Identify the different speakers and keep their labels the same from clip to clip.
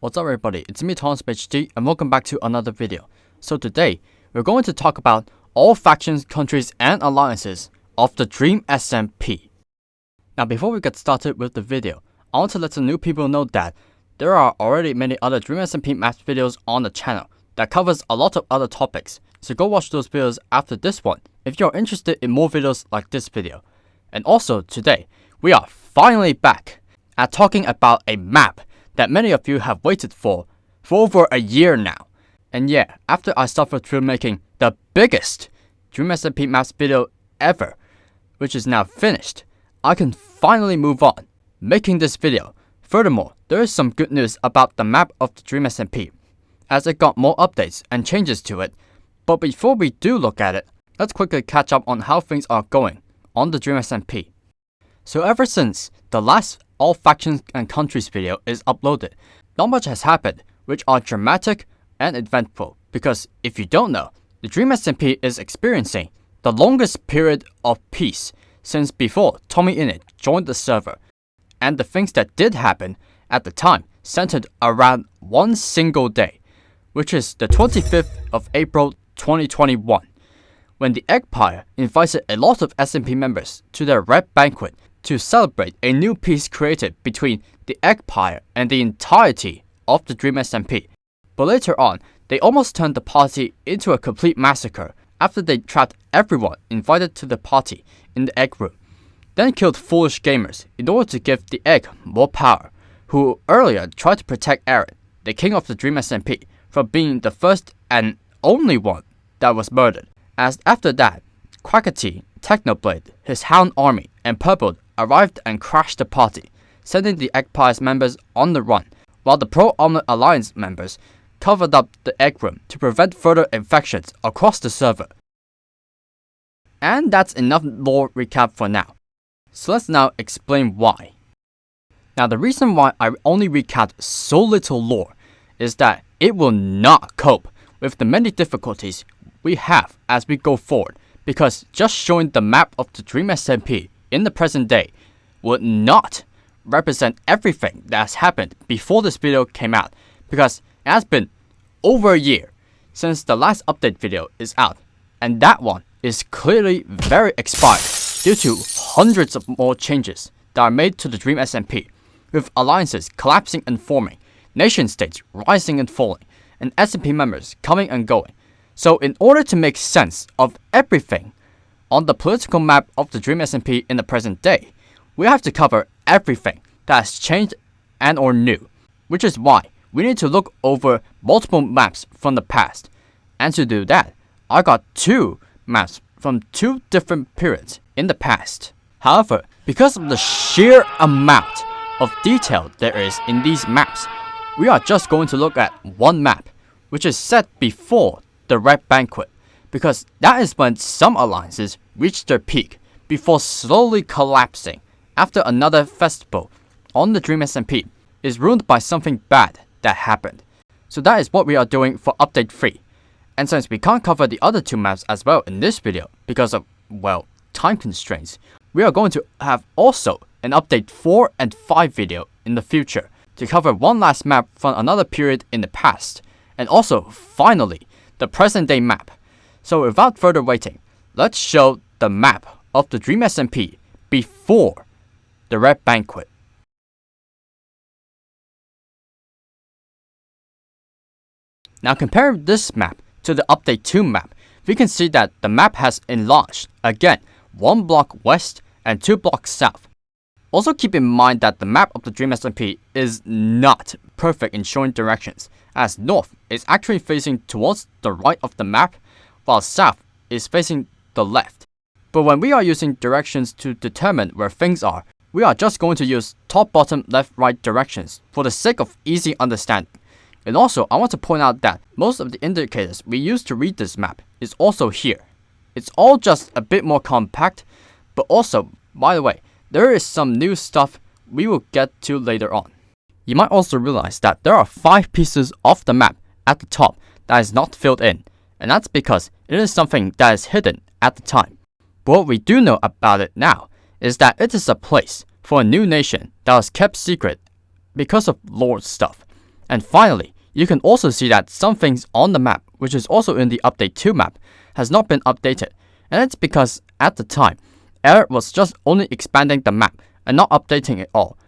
Speaker 1: What's up everybody, it's me ThomasTubeHD and welcome back to another video. So today, we're going to talk about all factions, countries and alliances of the Dream SMP. Now before we get started with the video, I want to let some new people know that there are already many other Dream SMP Maps videos on the channel that covers a lot of other topics. So go watch those videos after this one if you're interested in more videos like this video. And also today, we are finally back at talking about a map that many of you have waited for over a year now. And yeah, after I suffered through making the biggest Dream SMP Maps video ever, which is now finished, I can finally move on making this video. Furthermore, there is some good news about the map of the Dream SMP, as it got more updates and changes to it. But before we do look at it, let's quickly catch up on how things are going on the Dream SMP. So ever since the last all factions and countries video is uploaded, not much has happened, which are dramatic and eventful, because if you don't know, the Dream SMP is experiencing the longest period of peace since before Tommy Innit joined the server, and the things that did happen at the time centered around one single day, which is the 25th of April 2021, when the Eggpire invited a lot of SMP members to their Red Banquet to celebrate a new peace created between the Eggpire and the entirety of the Dream SMP. But later on, they almost turned the party into a complete massacre after they trapped everyone invited to the party in the egg room, then killed foolish gamers in order to give the egg more power, who earlier tried to protect Aaron, the king of the Dream SMP, from being the first and only one that was murdered. As after that, Quackity, Technoblade, his Hound army, and Purple arrived and crashed the party, sending the Eggpire's members on the run, while the Omelette Alliance members covered up the egg room to prevent further infections across the server. And that's enough lore recap for now. So let's now explain why. Now the reason why I only recapped so little lore is that it will not cope with the many difficulties we have as we go forward, because just showing the map of the Dream SMP in the present day would not represent everything that has happened before this video came out, because it has been over a year since the last update video is out, and that one is clearly very expired due to hundreds of more changes that are made to the Dream SMP, with alliances collapsing and forming, nation states rising and falling, and SMP members coming and going. So in order to make sense of everything on the political map of the Dream SMP in the present day, we have to cover everything that has changed and or new, which is why we need to look over multiple maps from the past. And to do that, I got two maps from two different periods in the past. However, because of the sheer amount of detail there is in these maps, we are just going to look at one map, which is set before the Red Banquet, because that is when some alliances reach their peak before slowly collapsing after another festival on the Dream SMP is ruined by something bad that happened. So that is what we are doing for update 3. And since we can't cover the other two maps as well in this video because of, well, time constraints, we are going to have also an update 4 and 5 video in the future to cover one last map from another period in the past, and also finally the present day map. So without further waiting, let's show the map of the Dream SMP before the Red Banquet. Now comparing this map to the update 2 map, we can see that the map has enlarged again 1 block west and 2 blocks south. Also keep in mind that the map of the Dream SMP is not perfect in showing directions, as north is actually facing towards the right of the map, while south is facing the left. But when we are using directions to determine where things are, we are just going to use top, bottom, left, right directions for the sake of easy understanding. And also, I want to point out that most of the indicators we use to read this map is also here. It's all just a bit more compact, but also, by the way, there is some new stuff we will get to later on. You might also realize that there are 5 pieces of the map at the top that is not filled in, and that's because it is something that is hidden at the time. But what we do know about it now is that it is a place for a new nation that was kept secret because of lore stuff, And finally, you can also see that some things on the map, which is also in the Update 2 map, has not been updated, and it's because at the time, Air was just only expanding the map and not updating it all,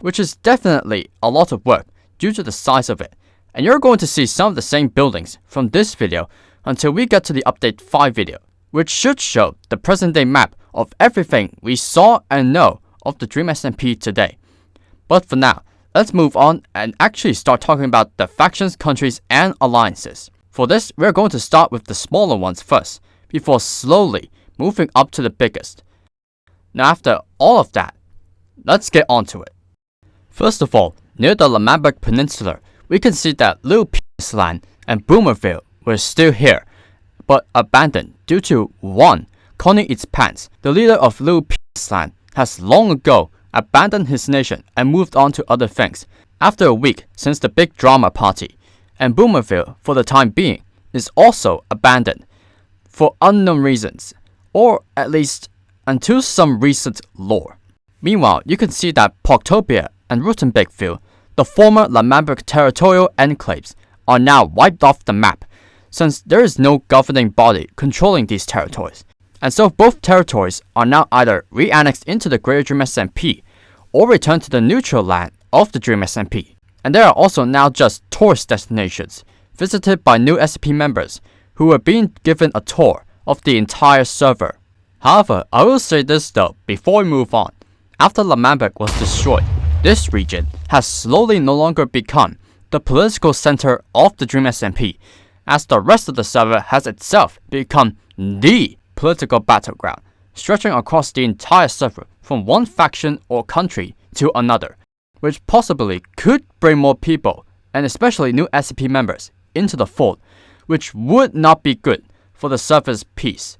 Speaker 1: which is definitely a lot of work due to the size of it. And you're going to see some of the same buildings from this video until we get to the Update 5 video, which should show the present day map of everything we saw and know of the Dream SMP today. But for now, let's move on and actually start talking about the factions, countries, and alliances. For this, we're going to start with the smaller ones first, before slowly moving up to the biggest. Now after all of that, let's get on to it. First of all, near the L'Manberg Peninsula, we can see that Little Penis Land and Boomerville were still here, but abandoned due to 1. Connie Its Pants, the leader of Little Penis Land, has long ago abandoned his nation and moved on to other things after a week since the big drama party, and Boomerville, for the time being, is also abandoned for unknown reasons, or at least until some recent lore. Meanwhile, you can see that Porktopia and Rutenbeckville, the former L'Manberg Territorial Enclaves, are now wiped off the map, since there is no governing body controlling these territories. And so both territories are now either re-annexed into the Greater Dream SMP, or returned to the neutral land of the Dream SMP. And there are also now just tourist destinations, visited by new SMP members, who are being given a tour of the entire server. However, I will say this though before we move on. After L'Manberg was destroyed, this region has slowly no longer become the political center of the Dream SMP, as the rest of the server has itself become the political battleground, stretching across the entire server from one faction or country to another, which possibly could bring more people, and especially new SMP members, into the fold, which would not be good for the server's peace.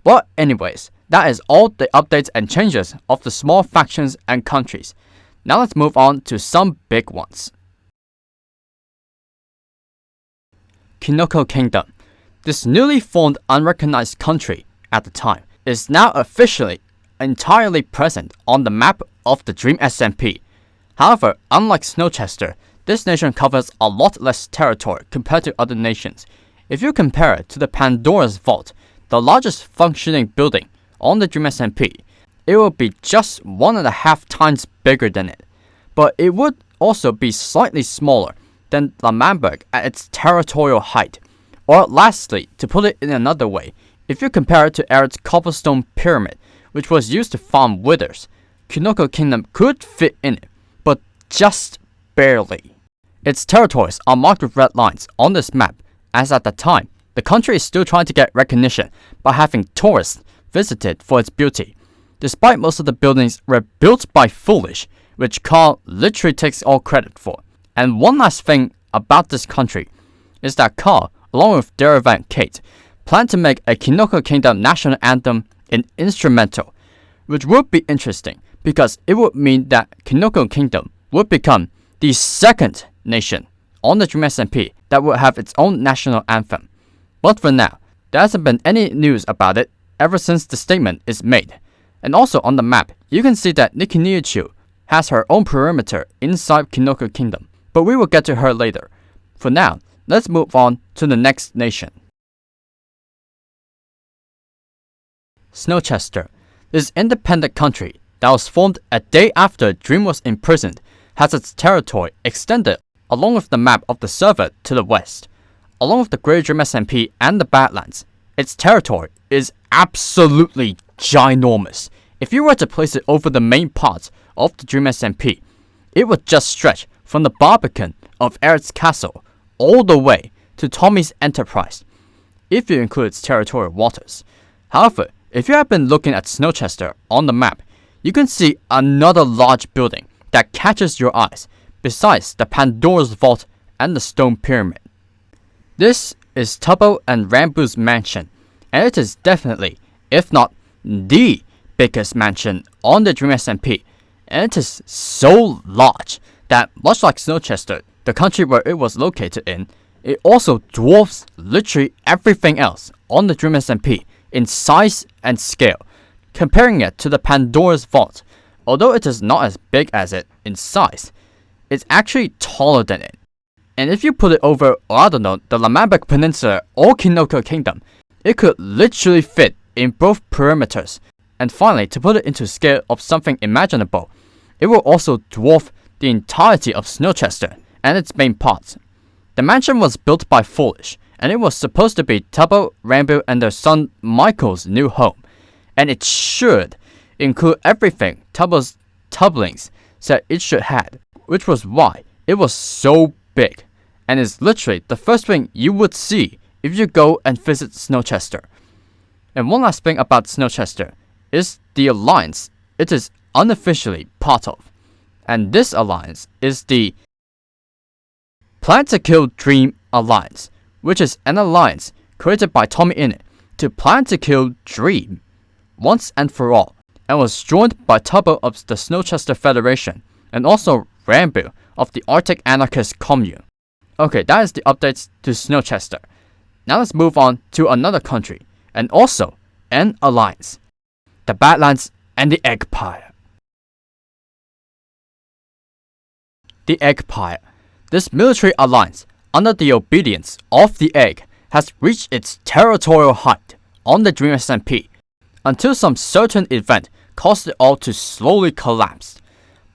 Speaker 1: But anyways, that is all the updates and changes of the small factions and countries. Now let's move on to some big ones. KinokoKingdom. This newly formed unrecognized country at the time is now officially entirely present on the map of the Dream SMP. However, unlike Snowchester, this nation covers a lot less territory compared to other nations. If you compare it to the Pandora's Vault, the largest functioning building on the Dream SMP, it will be just 1.5 times bigger than it. But it would also be slightly smaller than L'Manberg at its territorial height. Or lastly, to put it in another way, if you compare it to Eric's cobblestone pyramid, which was used to farm withers, KinokoKingdom could fit in it, but just barely. Its territories are marked with red lines on this map, as at the time, the country is still trying to get recognition by having tourists visited for its beauty, despite most of the buildings were built by Foolish, which Carl literally takes all credit for. And one last thing about this country is that Carl, along with Deriva and Kate, plan to make a KinokoKingdom national anthem in instrumental, which would be interesting because it would mean that KinokoKingdom would become the second nation on the Dream SMP that would have its own national anthem. But for now, there hasn't been any news about it ever since the statement is made. And also on the map, you can see that Nikki Niichu has her own perimeter inside KinokoKingdom, but we will get to her later. For now, let's move on to the next nation. Snowchester. This independent country that was formed a day after Dream was imprisoned has its territory extended along with the map of the server to the west. Along with the Greater Dream SMP and the Badlands, its territory is absolutely ginormous. If you were to place it over the main parts of the Dream SMP, it would just stretch from the Barbican of Eric's castle all the way to Tommy's Enterprise, if you include its territorial waters. However, if you have been looking at Snowchester on the map, you can see another large building that catches your eyes, besides the Pandora's Vault and the Stone Pyramid. This is Tubbo and Rambu's mansion, and it is definitely, if not the biggest mansion on the Dream SMP, and it is so large that, much like Snowchester, the country where it was located in, it also dwarfs literally everything else on the Dream SMP in size and scale. Comparing it to the Pandora's Vault, although it is not as big as it in size, it's actually taller than it. And if you put it over, or I don't know, the L'Manberg Peninsula or KinokoKingdom, it could literally fit in both perimeters. And finally, to put it into scale of something imaginable, it will also dwarf the entirety of Snowchester and its main parts. The mansion was built by Foolish, and it was supposed to be Tubbo, Rampage, and their son Michael's new home. And it should include everything Tubbo's Tublings said it should have, which was why it was so big, and is literally the first thing you would see if you go and visit Snowchester. And one last thing about Snowchester is the alliance it is unofficially part of. And this alliance is the Plan to Kill Dream Alliance, which is an alliance created by Tommy Innit to plan to kill Dream once and for all, and was joined by Tubbo of the Snowchester Federation and also Rampage of the Arctic Anarchists Commune. Okay, that is the updates to Snowchester. Now let's move on to another country, and also an alliance. The Badlands and the Eggpire. The Eggpire. This military alliance, under the obedience of the Egg, has reached its territorial height on the Dream SMP, until some certain event caused it all to slowly collapse.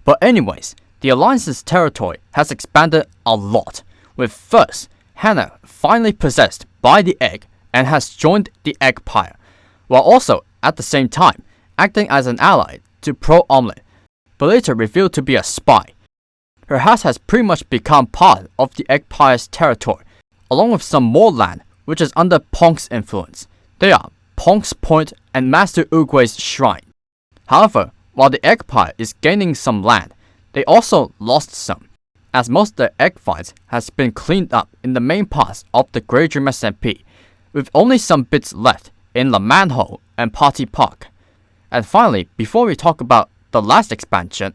Speaker 1: But anyways, the alliance's territory has expanded a lot, with first, Hannah finally possessed by the Egg and has joined the Eggpire, while also, at the same time, acting as an ally to Omelette, but later revealed to be a spy. Her house has pretty much become part of the Eggpire's territory, along with some more land which is under Ponk's influence. They are Ponk's Point and Master Uguay's Shrine. However, while the Eggpire is gaining some land, they also lost some, as most of the egg fights has been cleaned up in the main parts of the Great Dream SMP, with only some bits left in L'Manberg and Party Park. And finally, before we talk about the last expansion,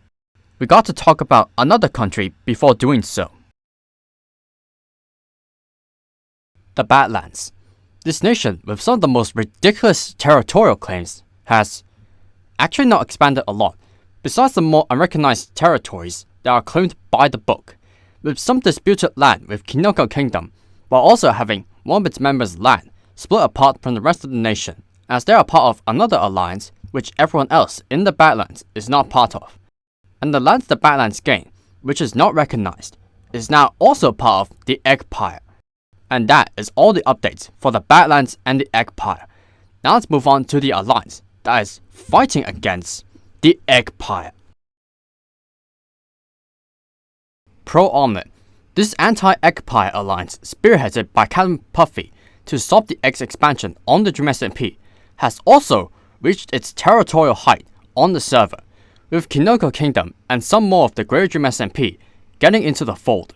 Speaker 1: we got to talk about another country before doing so. The Badlands. This nation, with some of the most ridiculous territorial claims, has actually not expanded a lot, besides the more unrecognized territories that are claimed by the book, with some disputed land with KinokoKingdom, while also having one of its members' land split apart from the rest of the nation, as they are part of another alliance which everyone else in the Badlands is not part of. And the lands the Badlands gain, which is not recognized, is now also part of the Eggpire. And that is all the updates for the Badlands and the Eggpire. Now let's move on to the alliance that is fighting against the Eggpire. Pro-Omelette. This anti-Eggpire alliance, spearheaded by Captain Puffy to stop the Egg's expansion on the Dream SMP, has also reached its territorial height on the server, with KinokoKingdom and some more of the Great Dream SMP getting into the fold.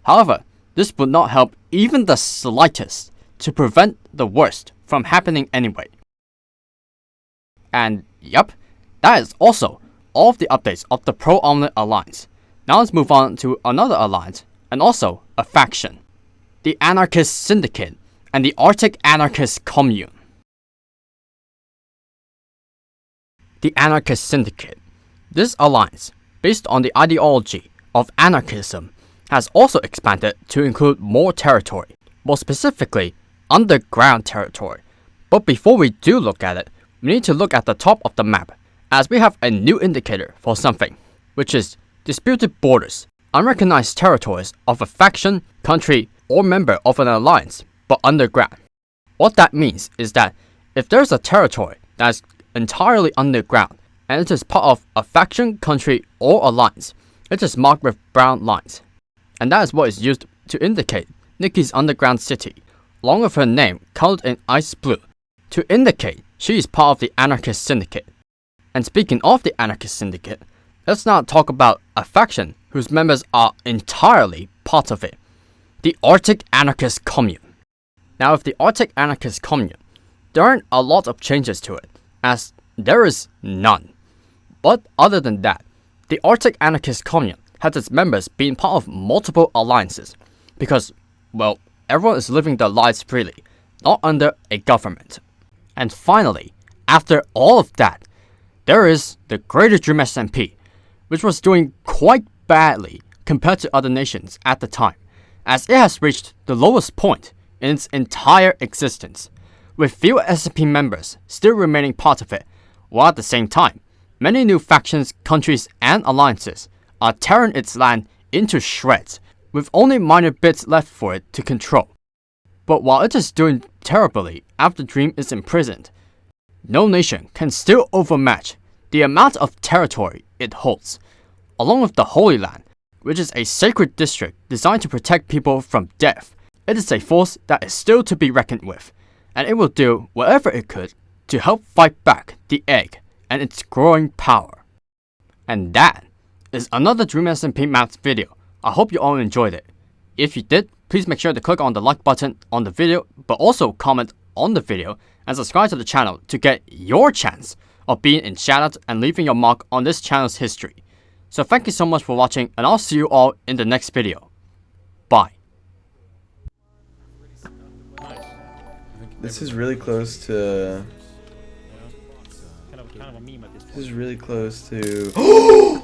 Speaker 1: However, this would not help even the slightest to prevent the worst from happening anyway. And yup, that is also all of the updates of the Pro-Omelette Alliance. Now let's move on to another alliance, and also a faction. The Anarchist Syndicate and the Arctic Anarchists Commune. The Anarchist Syndicate. This alliance, based on the ideology of anarchism, has also expanded to include more territory, more specifically, underground territory. But before we do look at it, we need to look at the top of the map, as we have a new indicator for something, which is disputed borders, unrecognized territories of a faction, country, or member of an alliance, but underground. What that means is that if there's a territory that is entirely underground, and it is part of a faction, country, or alliance, it is marked with brown lines. And that is what is used to indicate Nikki's underground city, along with her name colored in ice blue, to indicate she is part of the Anarchist Syndicate. And speaking of the Anarchist Syndicate, let's now talk about a faction whose members are entirely part of it, the Arctic Anarchist Commune. Now with the Arctic Anarchist Commune, there aren't a lot of changes to it, as there is none. But other than that, the Arctic Anarchist Commune has its members being part of multiple alliances, because, well, everyone is living their lives freely, not under a government. And finally, after all of that, there is the Greater Dream SMP, which was doing quite badly compared to other nations at the time, as it has reached the lowest point in its entire existence, with few SMP members still remaining part of it, while at the same time, many new factions, countries, and alliances are tearing its land into shreds, with only minor bits left for it to control. But while it is doing terribly after Dream is imprisoned, no nation can still overmatch the amount of territory it holds, along with the Holy Land, which is a sacred district designed to protect people from death. It is a force that is still to be reckoned with, and it will do whatever it could to help fight back the Egg and its growing power. And that is another Dream SMP Maps video. I hope you all enjoyed it. If you did, please make sure to click on the like button on the video, but also comment on the video and subscribe to the channel to get your chance of being in shoutouts and leaving your mark on this channel's history. So thank you so much for watching, and I'll see you all in the next video. Bye.
Speaker 2: This is really close to...
Speaker 3: Kind of a meme at this point.
Speaker 2: This is really close to...